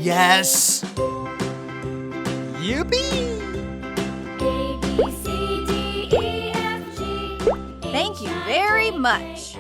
Yes! Yippee! A, B, C, D, E, F, G. Thank you very much.